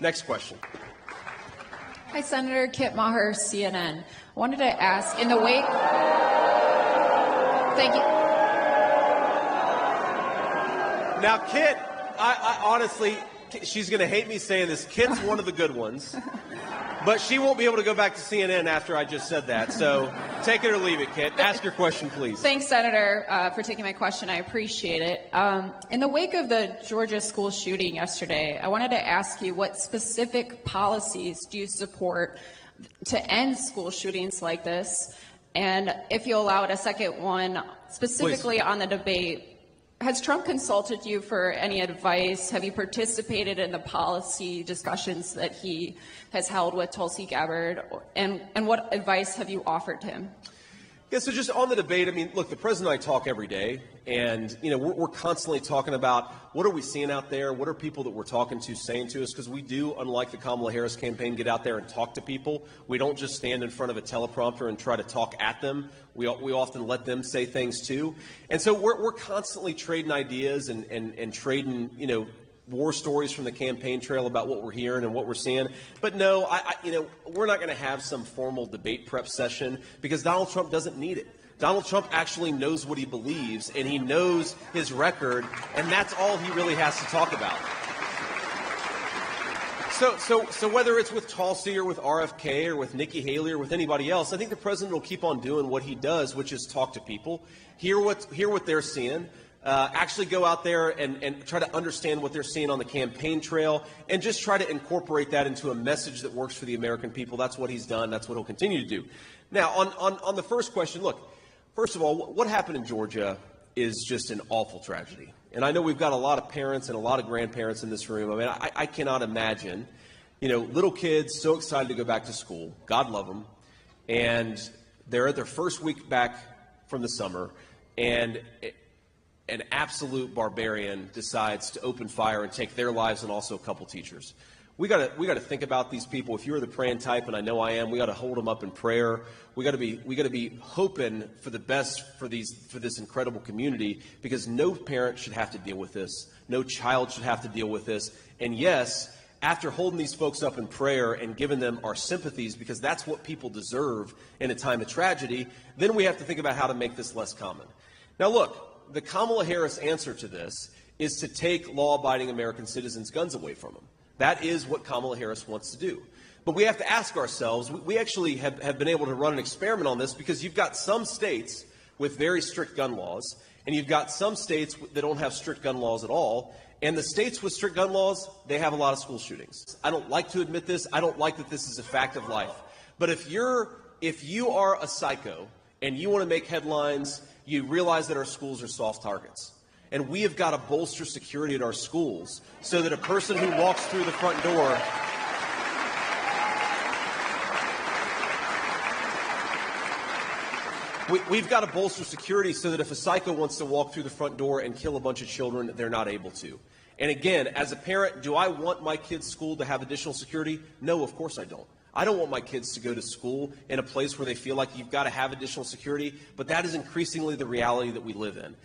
Next question. Hi, Senator Kit Maher, CNN. I wanted to ask, in the wake... Thank you. Now, Kit, I honestly, she's going to hate me saying this. Kit's one of the good ones. But she won't be able to go back to CNN after I just said that. So take it or leave it, Kit. Ask your question, please. Thanks, Senator, for taking my question. I appreciate it. In the wake of the Georgia school shooting yesterday, I wanted to ask you what specific policies do you support to end school shootings like this? And if you allow it, a second one, specifically on the debate. Has Trump consulted you for any advice? Have you participated in the policy discussions that he has held with Tulsi Gabbard? And what advice have you offered him? Yeah, so just on the debate, I mean, look, the president and I talk every day, and, you know, we're constantly talking about what are we seeing out there, what are people that we're talking to saying to us, because we do, unlike the Kamala Harris campaign, get out there and talk to people. We don't just stand in front of a teleprompter and try to talk at them. We often let them say things, too. And so we're constantly trading ideas and trading, you know, war stories from the campaign trail about what we're hearing and what we're seeing. But no, you know, we're not going to have some formal debate prep session because Donald Trump doesn't need it. Donald Trump actually knows what he believes, and he knows his record, and that's all he really has to talk about. So whether it's with Tulsi or with RFK or with Nikki Haley or with anybody else, I think the president will keep on doing what he does, which is talk to people, hear what they're seeing, actually go out there and try to understand what they're seeing on the campaign trail and just try to incorporate that into a message that works for the American people. That's what he's done. That's what he'll continue to do. Now, on the first question, look, first of all, what happened in Georgia is just an awful tragedy. And I know we've got a lot of parents and a lot of grandparents in this room. I mean, I cannot imagine, you know, little kids so excited to go back to school. God love them. And they're at their first week back from the summer, and an absolute barbarian decides to open fire and take their lives and also a couple teachers. We got to think about these people. If you're the praying type, and I know I am, we got to hold them up in prayer. We got to be hoping for the best for this incredible community, because no parent should have to deal with this. No child should have to deal with this. And yes, after holding these folks up in prayer and giving them our sympathies, because that's what people deserve in a time of tragedy, then we have to think about how to make this less common. Now, look, the Kamala Harris answer to this is to take law-abiding American citizens' guns away from them. That is what Kamala Harris wants to do. But we have to ask ourselves, we actually have been able to run an experiment on this, because you've got some states with very strict gun laws, and you've got some states that don't have strict gun laws at all. And the states with strict gun laws, they have a lot of school shootings. I don't like to admit this. I don't like that this is a fact of life. But if you are a psycho and you want to make headlines, you realize that our schools are soft targets. And we have got to bolster security at our schools so that a person who walks through the front door we've got to bolster security so that if a psycho wants to walk through the front door and kill a bunch of children, they're not able to. And again, as a parent, do I want my kids' school to have additional security? No, of course I don't. I don't want my kids to go to school in a place where they feel like you've got to have additional security, but that is increasingly the reality that we live in.